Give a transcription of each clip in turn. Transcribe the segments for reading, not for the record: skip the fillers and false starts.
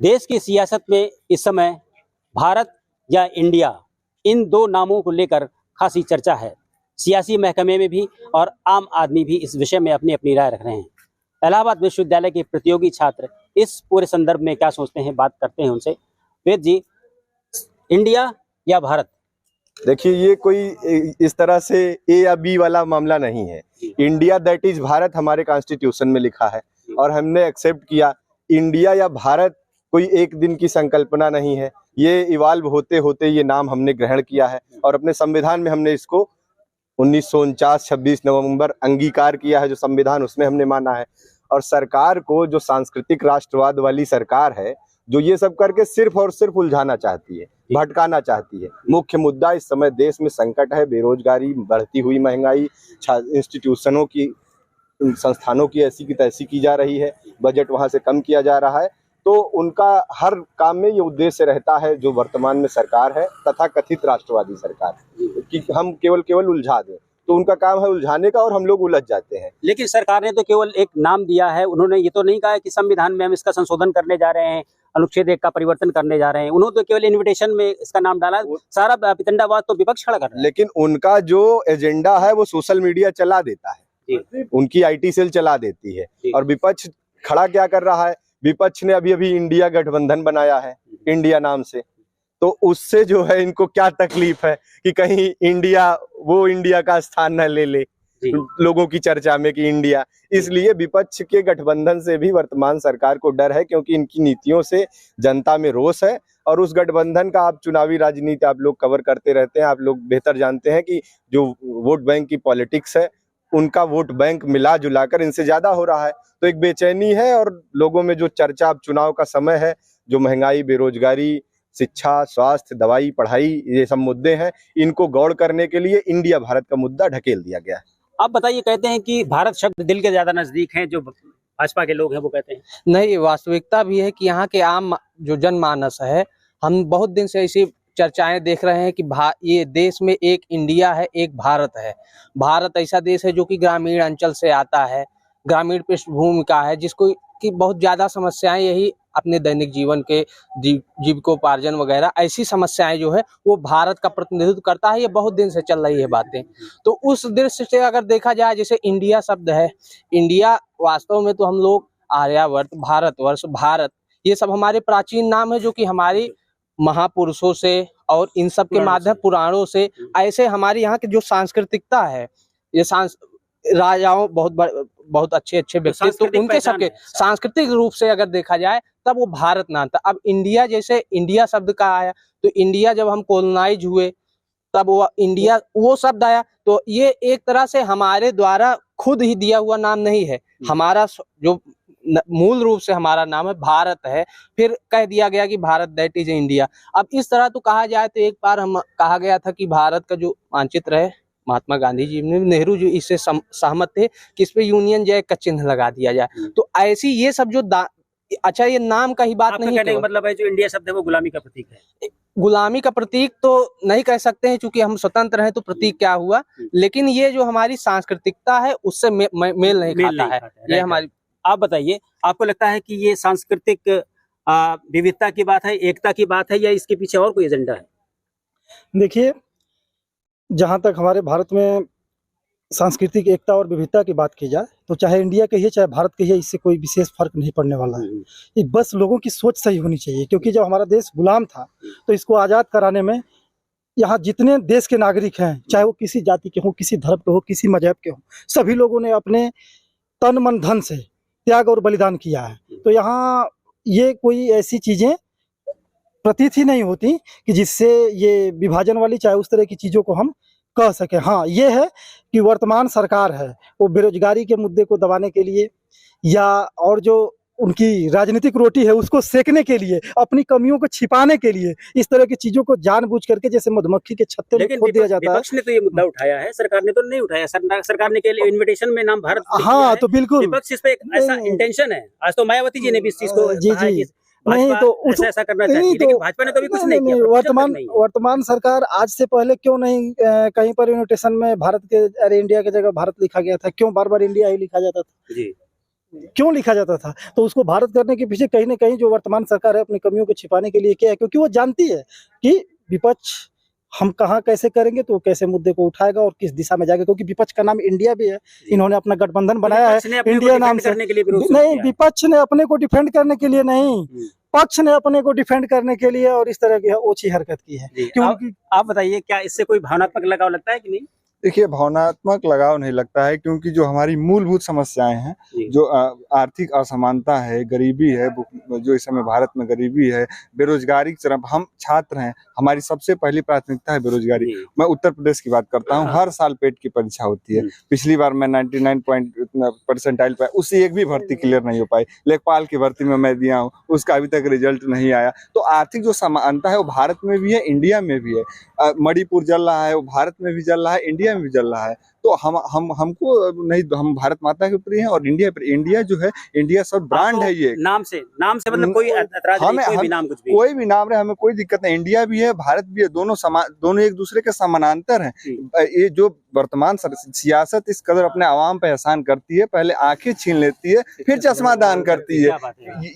देश की सियासत में इस समय भारत या इंडिया, इन दो नामों को लेकर खासी चर्चा है। सियासी महकमे में भी और आम आदमी भी इस विषय में अपनी अपनी राय रख रहे हैं। इलाहाबाद विश्वविद्यालय के प्रतियोगी छात्र इस पूरे संदर्भ में क्या सोचते हैं, बात करते हैं उनसे। वेद जी, इंडिया या भारत? देखिए, ये कोई इस तरह से ए या बी वाला मामला नहीं है। इंडिया दैट इज भारत हमारे कॉन्स्टिट्यूशन में लिखा है और हमने एक्सेप्ट किया। इंडिया या भारत कोई एक दिन की संकल्पना नहीं है, ये इवाल्व होते होते ये नाम हमने ग्रहण किया है और अपने संविधान में हमने इसको 1949 26 नवंबर अंगीकार किया है। जो संविधान उसमें हमने माना है। और सरकार को, जो सांस्कृतिक राष्ट्रवाद वाली सरकार है, जो ये सब करके सिर्फ और सिर्फ उलझाना चाहती है, भटकाना चाहती है। मुख्य मुद्दा इस समय देश में संकट है, बेरोजगारी, बढ़ती हुई महंगाई, इंस्टीट्यूशनों की, संस्थानों की ऐसी की तैसी की जा रही है, बजट वहां से कम किया जा रहा है। तो उनका हर काम में ये उद्देश्य रहता है, जो वर्तमान में सरकार है तथा कथित राष्ट्रवादी सरकार, कि हम केवल उलझा दें। तो उनका काम है उलझाने का और हम लोग उलझ जाते हैं। लेकिन सरकार ने तो केवल एक नाम दिया है, उन्होंने ये तो नहीं कहा है कि संविधान में हम इसका संशोधन करने जा रहे हैं, अनुच्छेद 1 का परिवर्तन करने जा रहे हैं। उन्होंने तो केवल इन्विटेशन में इसका नाम डाला। सारा पितंडावाद तो विपक्ष खड़ा कर रहा है। लेकिन उनका जो एजेंडा है वो सोशल मीडिया चला देता है, उनकी IT सेल चला देती है। और विपक्ष खड़ा क्या कर रहा है? विपक्ष ने अभी अभी इंडिया गठबंधन बनाया है, इंडिया नाम से। तो उससे जो है इनको क्या तकलीफ है कि कहीं इंडिया, वो इंडिया का स्थान न ले ले लोगों की चर्चा में कि इंडिया। इसलिए विपक्ष के गठबंधन से भी वर्तमान सरकार को डर है, क्योंकि इनकी नीतियों से जनता में रोष है। और उस गठबंधन का, आप चुनावी राजनीति आप लोग कवर करते रहते हैं, आप लोग बेहतर जानते हैं कि जो वोट बैंक की पॉलिटिक्स है, उनका वोट बैंक मिला जुलाकर इनसे ज्यादा हो रहा है। तो एक बेचैनी है और लोगों में जो चर्चा, अब चुनाव का समय है, जो महंगाई, बेरोजगारी, शिक्षा, स्वास्थ्य, दवाई, पढ़ाई, ये सब मुद्दे हैं, इनको गौड़ करने के लिए इंडिया भारत का मुद्दा ढकेल दिया गया है। आप बताइए, कहते हैं कि भारत शब्द दिल के ज्यादा नजदीक है, जो भाजपा के लोग हैं वो कहते हैं। नहीं, वास्तविकता भी है कि यहाँ के आम जो जनमानस है, हम बहुत दिन से ऐसी चर्चाएं देख रहे हैं कि ये देश में एक इंडिया है, एक भारत है। भारत ऐसा देश है जो कि ग्रामीण अंचल से आता है, ग्रामीण पृष्ठभूमि का है, जिसको की बहुत ज्यादा समस्याएं, यही अपने दैनिक जीवन के जीविकोपार्जन वगैरह ऐसी समस्याएं जो है वो भारत का प्रतिनिधित्व करता है। ये बहुत दिन से चल रही है बातें। तो उस दृष्टि से अगर देखा जाए, जैसे इंडिया शब्द है, इंडिया वास्तव में तो हम लोग आर्यावर्त, भारतवर्ष, भारत, ये सब हमारे प्राचीन नाम है, जो कि हमारी महापुरुषों से और इन सब के माध्यम, पुराणों से, ऐसे हमारे यहाँ की जो सांस्कृतिकता है, ये राजाओं, बहुत अच्छे व्यक्ति, तो उनके सबके सांस्कृतिक रूप से अगर देखा जाए तब वो भारत नाम था। अब इंडिया, जैसे इंडिया शब्द का आया, तो इंडिया जब हम कॉलोनाइज हुए तब वो इंडिया वो शब्द आया। तो ये एक तरह से हमारे द्वारा खुद ही दिया हुआ नाम नहीं है, हमारा जो मूल रूप से हमारा नाम है भारत है, फिर कह दिया गया कि भारत दैट इज इंडिया। अब इस तरह तो कहा जाए तो एक बार हम कहा गया था कि भारत का जो मानचित्र है, महात्मा गांधी जी ने, नेहरू जी इससे सहमत थे कि इस पे यूनियन जैक का चिन्ह लगा दिया जाए। तो ऐसी ये सब जो अच्छा, ये नाम का ही बात नहीं है, मतलब है जो इंडिया शब्द है वो गुलामी का प्रतीक है। गुलामी का प्रतीक तो नहीं कह सकते हैं, क्योंकि हम स्वतंत्र हैं, तो प्रतीक क्या हुआ। लेकिन ये जो हमारी सांस्कृतिकता है उससे मेल नहीं खाता है। ये हमारी, आप बताइए, आपको लगता है कि ये सांस्कृतिक विविधता की बात है, एकता की बात है, या इसके पीछे और कोई एजेंडा है? देखिए, जहाँ तक हमारे भारत में सांस्कृतिक एकता और विविधता की बात की जाए, तो चाहे इंडिया कहिए चाहे भारत कहिए, इससे कोई विशेष फर्क नहीं पड़ने वाला है। ये बस लोगों की सोच सही होनी चाहिए, क्योंकि जब हमारा देश गुलाम था तो इसको आज़ाद कराने में यहाँ जितने देश के नागरिक हैं, चाहे वो किसी जाति के हों, किसी धर्म के हो, किसी मजहब के हों, सभी लोगों ने अपने तन मन धन से त्याग और बलिदान किया है। तो यहाँ ये कोई ऐसी चीज़ें प्रतीत ही नहीं होती कि जिससे ये विभाजन वाली, चाहे उस तरह की चीज़ों को हम कह सके। हाँ, ये है कि वर्तमान सरकार है वो बेरोजगारी के मुद्दे को दबाने के लिए, या और जो उनकी राजनीतिक रोटी है उसको सेकने के लिए, अपनी कमियों को छिपाने के लिए, इस तरह की चीजों को जानबूझ करके, जैसे मधुमक्खी के छत्ते में खोद दिया जाता है। विपक्ष ने तो ये मुद्दा उठाया है, सरकार ने तो नहीं उठाया। सरकार ने केवल इन्विटेशन में नाम भारत। हाँ, तो बिल्कुल विपक्ष इस पे एक ऐसा इंटेंशन है। आज तो मायावती जी ने भी इस चीज को जी नहीं, तो ऐसा करना चाहिए, लेकिन भाजपा ने तो भी कुछ नहीं किया। वर्तमान सरकार आज से पहले क्यों नहीं कहीं पर इन्विटेशन में भारत के, अरे इंडिया की जगह भारत लिखा गया था? क्यों बार बार इंडिया ही लिखा जाता था? जी, क्यों लिखा जाता था। तो उसको भारत करने के पीछे कहीं ना कहीं जो वर्तमान सरकार है अपनी कमियों को छिपाने के लिए किया है, क्योंकि वो जानती है कि विपक्ष हम कहाँ कैसे करेंगे तो वो कैसे मुद्दे को उठाएगा और किस दिशा में जाएगा, क्योंकि विपक्ष का नाम इंडिया भी है। इन्होंने अपना गठबंधन बनाया है इंडिया नाम से। नहीं, विपक्ष ने अपने को डिफेंड करने के लिए नहीं, पक्ष ने अपने को डिफेंड करने के लिए और इस तरह की ओछी हरकत की है। क्योंकि आप बताइए, क्या इससे कोई भावनात्मक लगाव लगता है कि नहीं? देखिए, भावनात्मक लगाव नहीं लगता है, क्योंकि जो हमारी मूलभूत समस्याएं हैं, जो आर्थिक असमानता है, गरीबी है, जो इस समय भारत में गरीबी है, बेरोजगारी की तरफ, हम छात्र हैं, हमारी सबसे पहली प्राथमिकता है बेरोजगारी। मैं उत्तर प्रदेश की बात करता हूँ, हर साल पेट की परीक्षा होती है। पिछली बार मैं 99% पाया, उससे एक भी भर्ती क्लियर नहीं हो पाई। लेखपाल की भर्ती में मैं दिया हूँ, उसका अभी तक रिजल्ट नहीं आया। तो आर्थिक जो समानता है वो भारत में भी है, इंडिया में भी है। मणिपुर जल रहा है, वो भारत में भी जल रहा है, इंडिया में भी जल रहा है। तो हमको नहीं, हम भारत माता के प्रिय हैं और इंडिया जो है, इंडिया सब ब्रांड है। ये नाम से मतलब कोई ऐतराज नहीं, कोई भी नाम, कुछ भी, कोई भी नाम रहे, हमें कोई दिक्कत नहीं। इंडिया भी है, भारत भी है, दोनों एक दूसरे के समानांतर हैं। ये जो वर्तमान सियासत इस कदर अपने आवाम पे एहसान करती है, पहले आंखें छीन लेती है, फिर चश्मा दान करती है।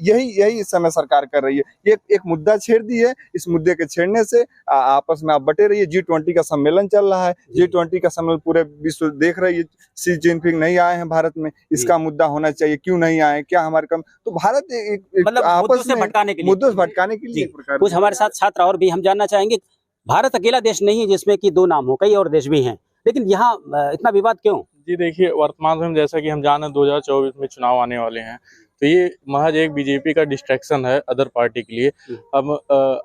यही इस समय सरकार कर रही है। ये एक मुद्दा छेड़ दी है, इस मुद्दे के छेड़ने से आपस में आप बटे रहिए। G20 का सम्मेलन चल रहा है, G20 का सम्मेलन पूरे विश्व देख रही है। शी जिनपिंग नहीं आए हैं भारत में, इसका मुद्दा होना चाहिए, क्यों नहीं आए, क्या हमारे कम। तो भारत मतलब आपस में मुद्दों से भटकाने के लिए कुछ हमारे साथ छात्र और भी हम जानना चाहेंगे। भारत अकेला देश नहीं है जिसमें कि दो नाम हो, कई और देश भी हैं, लेकिन यहाँ इतना विवाद क्यों? जी देखिए, वर्तमान में जैसा कि हम जाने 2024 में चुनाव आने वाले हैं, तो ये महज एक बीजेपी का डिस्ट्रैक्शन है अदर पार्टी के लिए। अब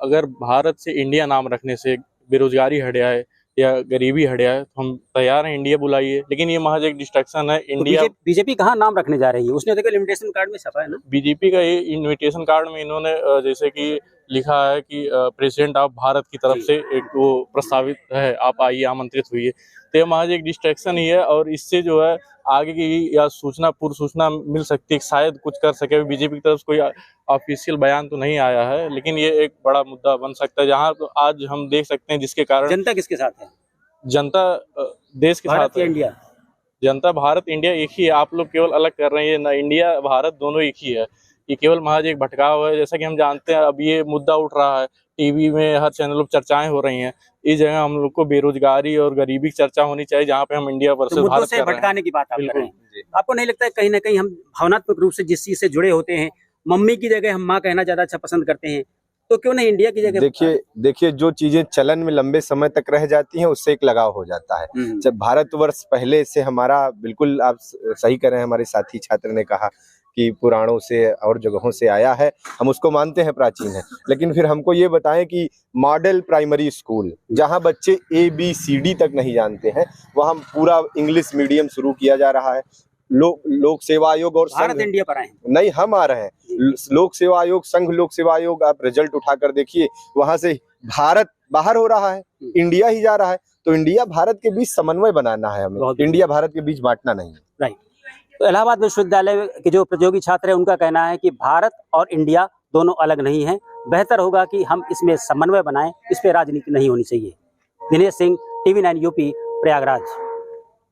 अगर भारत से इंडिया नाम रखने से बेरोजगारी हट जाए या गरीबी हट जाए तो हम तैयार हैं, इंडिया बुलाइए, लेकिन ये महज एक डिस्ट्रैक्शन है। इंडिया बीजेपी कहाँ नाम रखने जा रही है? उसने देखो इनविटेशन कार्ड में छपा है ना, बीजेपी का ये इनविटेशन कार्ड में इन्होंने जैसे कि लिखा है कि प्रेसिडेंट ऑफ भारत की तरफ से एक वो प्रस्तावित है, आप आइए, आमंत्रित हुई है। तो ये महज एक डिस्ट्रैक्शन ही है और इससे जो है आगे की या पूर्व सूचना मिल सकती है, शायद कुछ कर सके। बीजेपी की तरफ से कोई ऑफिशियल बयान तो नहीं आया है, लेकिन ये एक बड़ा मुद्दा बन सकता है, जहां तो आज हम देख सकते हैं जिसके कारण जनता किसके साथ है? जनता देश के साथ है। इंडिया जनता भारत इंडिया एक ही है। आप लोग केवल अलग कर रहे हैं ना, इंडिया भारत दोनों एक ही है। ये केवल महज एक भटकाव है। जैसा कि हम जानते हैं, अब ये मुद्दा उठ रहा है, टीवी में हर चैनल पर चर्चाएं हो रही हैं। इस जगह हम लोग को बेरोजगारी और गरीबी की चर्चा होनी चाहिए, जहाँ पे हम इंडिया वर्सेस भारत से भटकाने की बात आप कर रहे हैं। आपको नहीं लगता है कहीं ना कहीं हम भावनात्मक रूप से जिस चीज से जुड़े होते हैं, मम्मी की जगह हम माँ कहना ज्यादा अच्छा पसंद करते हैं, तो क्यों नहीं इंडिया की जगह? देखिए जो चीजें चलन में लंबे समय तक रह जाती हैं, उससे एक लगाव हो जाता है। जब भारतवर्ष पहले से हमारा, बिल्कुल आप सही कह रहे हैं, हमारे साथी छात्र ने कहा कि पुराणों से और जगहों से आया है, हम उसको मानते हैं प्राचीन है, लेकिन फिर हमको ये बताएं कि मॉडल प्राइमरी स्कूल जहां बच्चे ABCD तक नहीं जानते हैं, वहां पूरा इंग्लिश मीडियम शुरू किया जा रहा है। लोक सेवा आयोग और भारत इंडिया पर आए नहीं, हम आ रहे हैं। लोक सेवा आयोग, संघ लोक सेवा आयोग, आप रिजल्ट उठाकर देखिए, वहां से भारत बाहर हो रहा है, इंडिया ही जा रहा है। तो इंडिया भारत के बीच समन्वय बनाना है हमें, इंडिया भारत के बीच बांटना नहीं है। राइट। तो इलाहाबाद विश्वविद्यालय के जो प्रतियोगी छात्र हैं, उनका कहना है कि भारत और इंडिया दोनों अलग नहीं है, बेहतर होगा कि हम इसमें समन्वय बनाएं, इस पे राजनीति नहीं होनी चाहिए। Dinesh Singh, TV9 UP, Prayagraj.